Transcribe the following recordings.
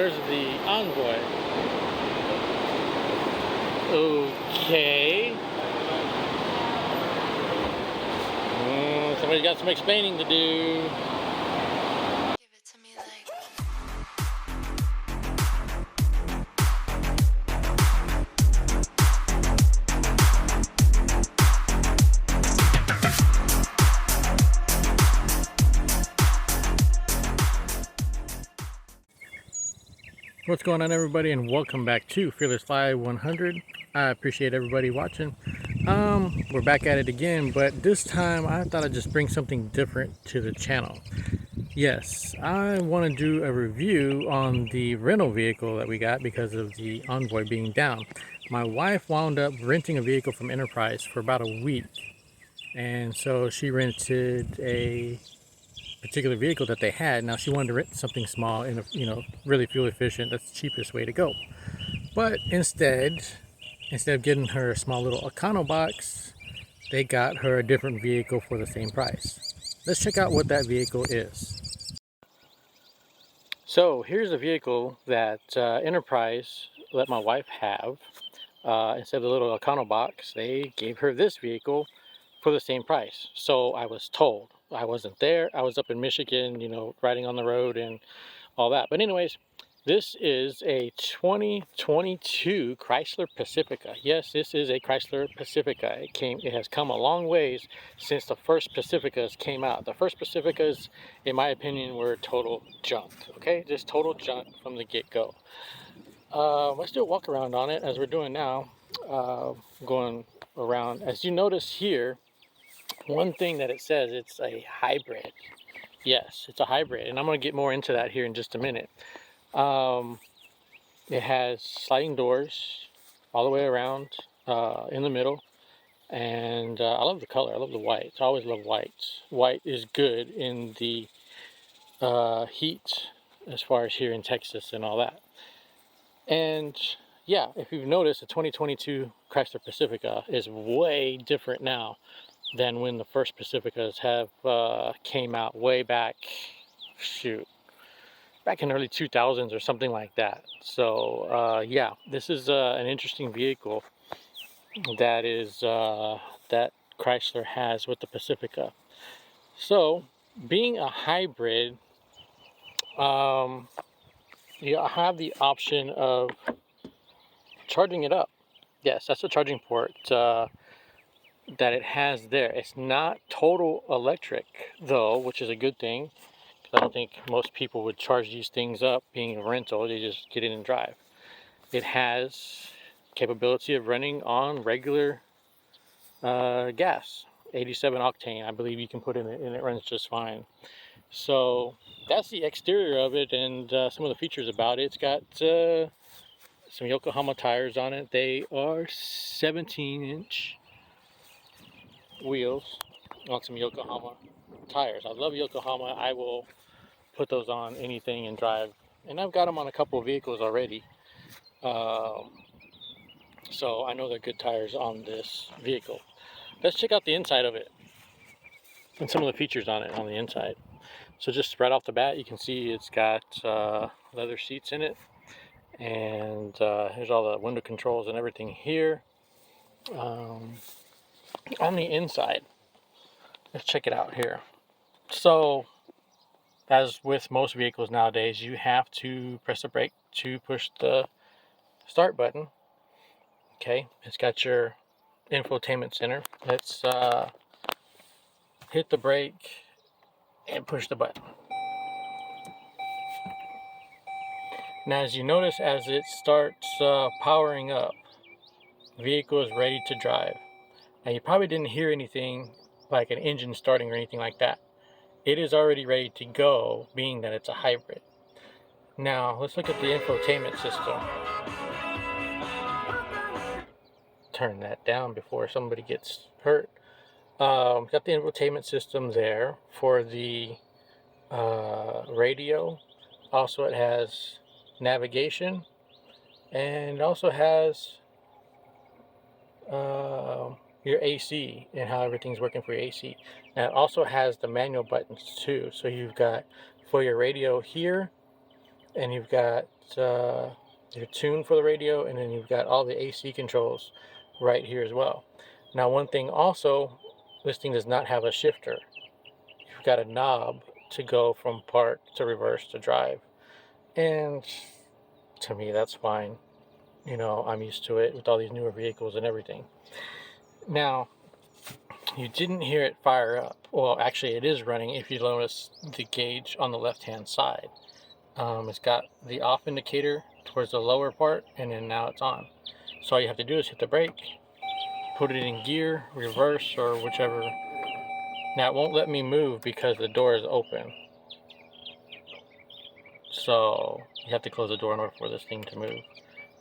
where's the Envoy? Okay. Somebody's got some explaining to do. Give it to me like. What's going on, everybody, and welcome back to Fearless Fly 100. I appreciate everybody watching. We're back at it again, but this time I thought I'd just bring something different to the channel. Yes, I want to do a review on the rental vehicle that we got because of the Envoy being down. My wife wound up renting a vehicle from Enterprise for about a week, and so she rented a particular vehicle that they had. Now she wanted to rent something small and really fuel efficient. That's the cheapest way to go. But instead of getting her a small little Econo box, they got her a different vehicle for the same price. Let's check out what that vehicle is. So here's a vehicle that Enterprise let my wife have. Instead of the little Econo box, they gave her this vehicle for the same price. So I was told. I wasn't there. I was up in Michigan, riding on the road and all that. But anyways, this is a 2022 Chrysler Pacifica. Yes, this is a Chrysler Pacifica. It has come a long ways since the first Pacificas came out. The first Pacificas, in my opinion, were total junk. Okay, just total junk from the get-go. Let's do a walk around on it as we're doing now. Going around, as you notice here, one thing that it says, it's a hybrid. Yes, it's a hybrid, and I'm going to get more into that here in just a minute. It has sliding doors all the way around in the middle, and I love the color. I love the white. I always love whites. White is good in the heat as far as here in Texas and all that. And yeah, if you've noticed, the 2022 Chrysler Pacifica is way different now than when the first Pacificas have came out way back, back in early 2000s or something like that. So yeah, this is an interesting vehicle that that Chrysler has with the Pacifica. So being a hybrid, you have the option of charging it up. Yes, that's a charging port that it has there. It's not total electric though, which is a good thing. I don't think most people would charge these things up being a rental. They just get in and drive. It has capability of running on regular gas, 87 octane, I believe you can put in it, and it runs just fine. So that's the exterior of it, and some of the features about it. It's got some Yokohama tires on it. They are 17-inch wheels on some Yokohama tires. I love Yokohama. I will put those on anything and drive, and I've got them on a couple of vehicles already, so I know they're good tires on this vehicle. Let's check out the inside of it and some of the features on it on the inside. So just right off the bat, you can see it's got leather seats in it, and here's all the window controls and everything here. On the inside, let's check it out here. So as with most vehicles nowadays, you have to press the brake to push the start button. Okay, it's got your infotainment center. Let's hit the brake and push the button. Now, as you notice, as it starts powering up, the vehicle is ready to drive. Now, you probably didn't hear anything like an engine starting or anything like that. It is already ready to go, being that it's a hybrid. Now, let's look at the infotainment system. Turn that down before somebody gets hurt. Got the infotainment system there for the radio. Also, it has navigation, and also has your AC and how everything's working for your AC. Now, it also has the manual buttons too. So you've got for your radio here, and you've got your tune for the radio, and then you've got all the AC controls right here as well. Now, one thing also, this thing does not have a shifter. You've got a knob to go from park to reverse to drive, and to me, that's fine. You know, I'm used to it with all these newer vehicles and everything. Now, you didn't hear it fire up. Well, actually, it is running if you notice the gauge on the left-hand side. It's got the off indicator towards the lower part, and then now it's on. So all you have to do is hit the brake, put it in gear, reverse, or whichever. Now it won't let me move because the door is open. So you have to close the door in order for this thing to move.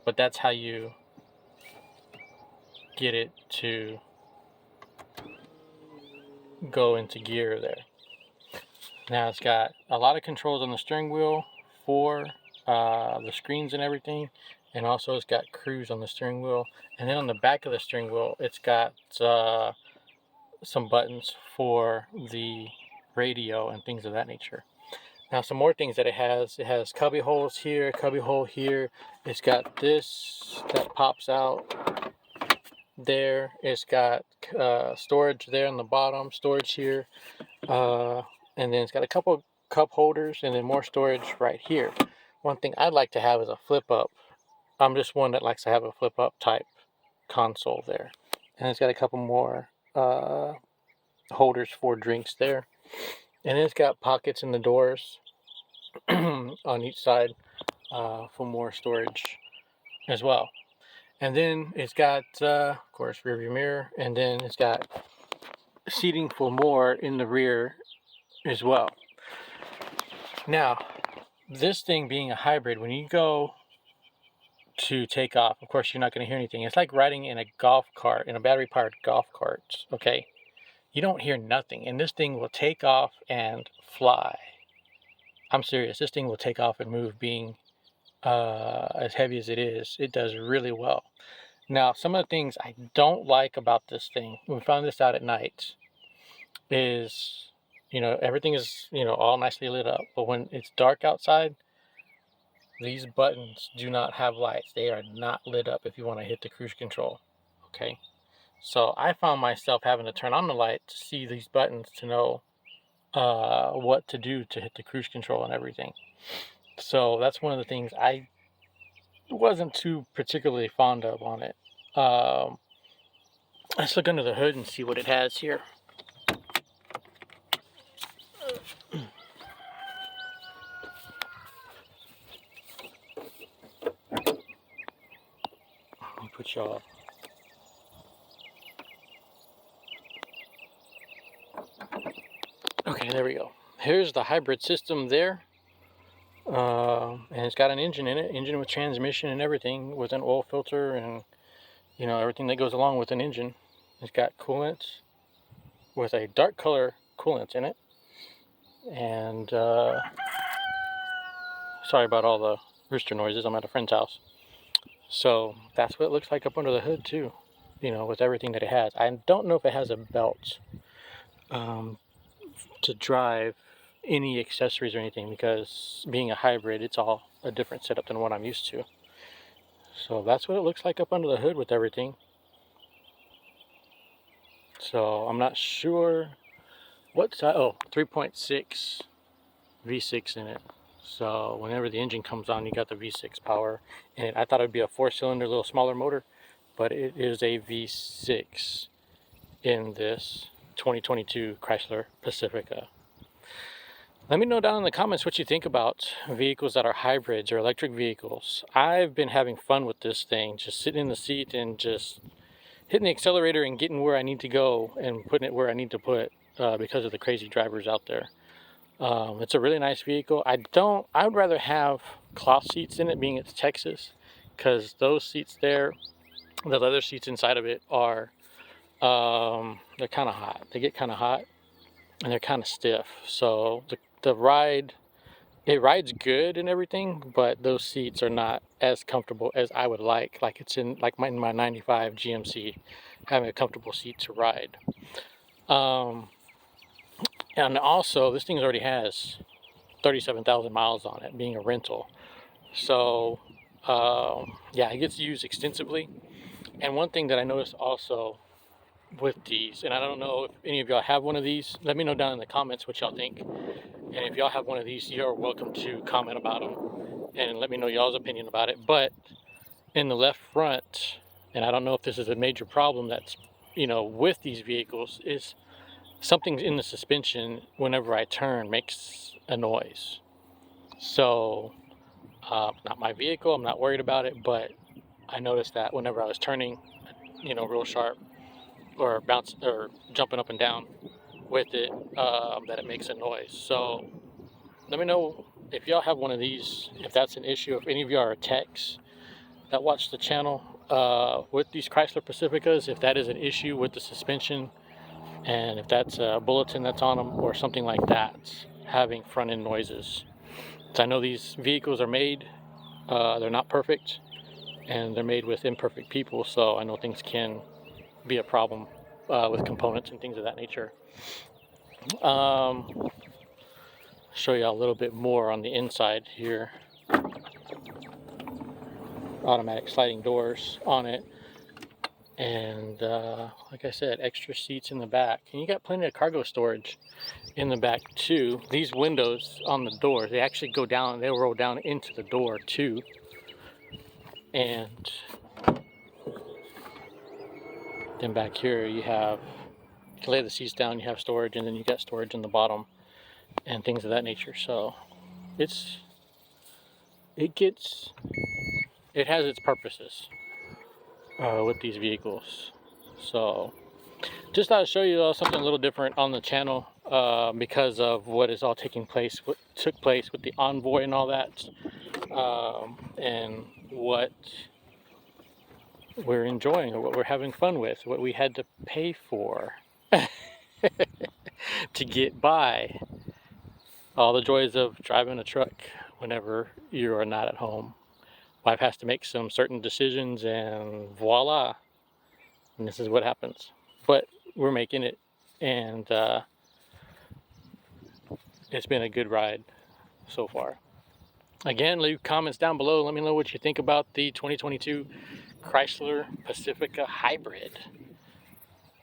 But that's how you get it to go into gear there. Now it's got a lot of controls on the steering wheel for the screens and everything, and also it's got cruise on the steering wheel, and then on the back of the steering wheel it's got some buttons for the radio and things of that nature. Now some more things that it has cubby holes here, cubby hole here. It's got this that pops out there. It's got storage there on the bottom, storage here, and then it's got a couple cup holders and then more storage right here. One thing I'd like to have is a flip up. I'm just one that likes to have a flip up type console there. And it's got a couple more holders for drinks there. And it's got pockets in the doors on each side for more storage as well. And then it's got, of course, rear view mirror, and then it's got seating for more in the rear as well. Now, this thing being a hybrid, when you go to take off, of course, you're not going to hear anything. It's like riding in a golf cart, in a battery-powered golf cart, okay? You don't hear nothing, and this thing will take off and fly. I'm serious. This thing will take off and move, being as heavy as it is. It does really well. Now, some of the things I don't like about this thing, we found this out at night, is, you know, everything is, you know, all nicely lit up. But when it's dark outside, these buttons do not have lights. They are not lit up if you want to hit the cruise control, okay? So I found myself having to turn on the light to see these buttons to know what to do to hit the cruise control and everything. So that's one of the things I wasn't too particularly fond of on it. Let's look under the hood and see what it has here. Let me put y'all. Okay, there we go. Here's the hybrid system there. And it's got an engine in it, engine with transmission and everything, with an oil filter and, you know, everything that goes along with an engine. It's got coolant with a dark color coolant in it. And sorry about all the rooster noises. I'm at a friend's house. So that's what it looks like up under the hood too, you know, with everything that it has. I don't know if it has a belt to drive any accessories or anything, because being a hybrid, it's all a different setup than what I'm used to. So that's what it looks like up under the hood with everything. So I'm not sure what size. Oh, 3.6 V6 in it. So whenever the engine comes on, you got the V6 power in it. I thought it would be a 4-cylinder, little smaller motor, but it is a V6 in this 2022 Chrysler Pacifica. Let me know down in the comments what you think about vehicles that are hybrids or electric vehicles. I've been having fun with this thing, just sitting in the seat and just hitting the accelerator and getting where I need to go and putting it where I need to put because of the crazy drivers out there. It's a really nice vehicle. I would rather have cloth seats in it, being it's Texas, because those seats there, the leather seats inside of it are, they're kind of hot. They get kind of hot and they're kind of stiff. So the ride, it rides good and everything, but those seats are not as comfortable as I would like. Like it's in my 95 GMC, having a comfortable seat to ride. And also, this thing already has 37,000 miles on it, being a rental. So yeah, it gets used extensively. And one thing that I noticed also with these, and I don't know if any of y'all have one of these, let me know down in the comments what y'all think. And if y'all have one of these, you're welcome to comment about them and let me know y'all's opinion about it. But in the left front, and I don't know if this is a major problem that's, with these vehicles, is something in the suspension whenever I turn makes a noise. So not my vehicle, I'm not worried about it, but I noticed that whenever I was turning, real sharp, or bounce or jumping up and down with it, that it makes a noise. So let me know if y'all have one of these, if that's an issue. If any of y'all are techs that watch the channel with these Chrysler Pacificas, if that is an issue with the suspension, and if that's a bulletin that's on them or something like that, having front end noises. So I know these vehicles are made, they're not perfect, and they're made with imperfect people, so I know things can be a problem with components and things of that nature. Show you a little bit more on the inside here. Automatic sliding doors on it, and like I said, extra seats in the back, and you got plenty of cargo storage in the back too. These windows on the doors, they actually go down, they roll down into the door too. And then back here you can lay the seats down, you have storage, and then you got storage in the bottom and things of that nature. So it has its purposes with these vehicles. So just thought I'd show you something a little different on the channel because of what is all what took place with the Envoy and all that, and what we're enjoying, or what we're having fun with, what we had to pay for to get by. All the joys of driving a truck whenever you are not at home. Wife has to make some certain decisions, and voila, and this is what happens. But we're making it, and it's been a good ride so far. Again, leave comments down below. Let me know what you think about the 2022 Chrysler Pacifica Hybrid.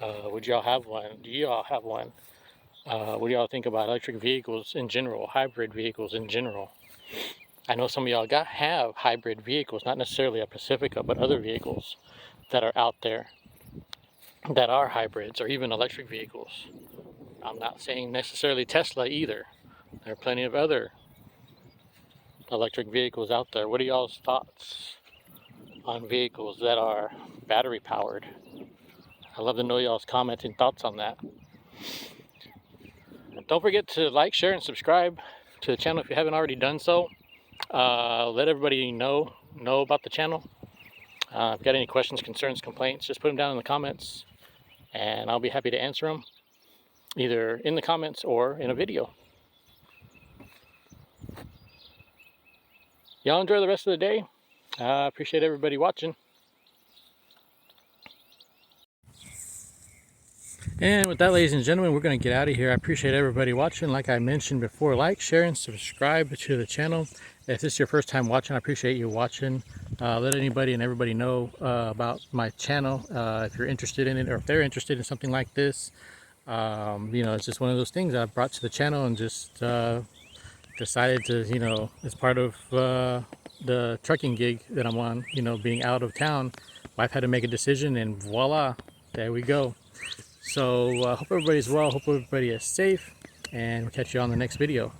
Would y'all have one? Do y'all have one? What do y'all think about electric vehicles in general, hybrid vehicles in general? I know some of y'all have hybrid vehicles, not necessarily a Pacifica, but other vehicles that are out there that are hybrids or even electric vehicles. I'm not saying necessarily Tesla either. There are plenty of other electric vehicles out there. What are y'all's thoughts on vehicles that are battery powered? I'd love to know y'all's comments and thoughts on that. Don't forget to like, share, and subscribe to the channel if you haven't already done so. Let everybody know about the channel. If you got any questions, concerns, complaints, just put them down in the comments, and I'll be happy to answer them, either in the comments or in a video. Y'all enjoy the rest of the day. I appreciate everybody watching. And with that, ladies and gentlemen, we're going to get out of here. I appreciate everybody watching. Like I mentioned before, like, share, and subscribe to the channel. If this is your first time watching, I appreciate you watching. Let anybody and everybody know about my channel if you're interested in it, or if they're interested in something like this. It's just one of those things I've brought to the channel and just decided to, as part of the trucking gig that I'm on, being out of town, wife had to make a decision, and voila, there we go. So hope everybody's well, hope everybody is safe, and we'll catch you on the next video.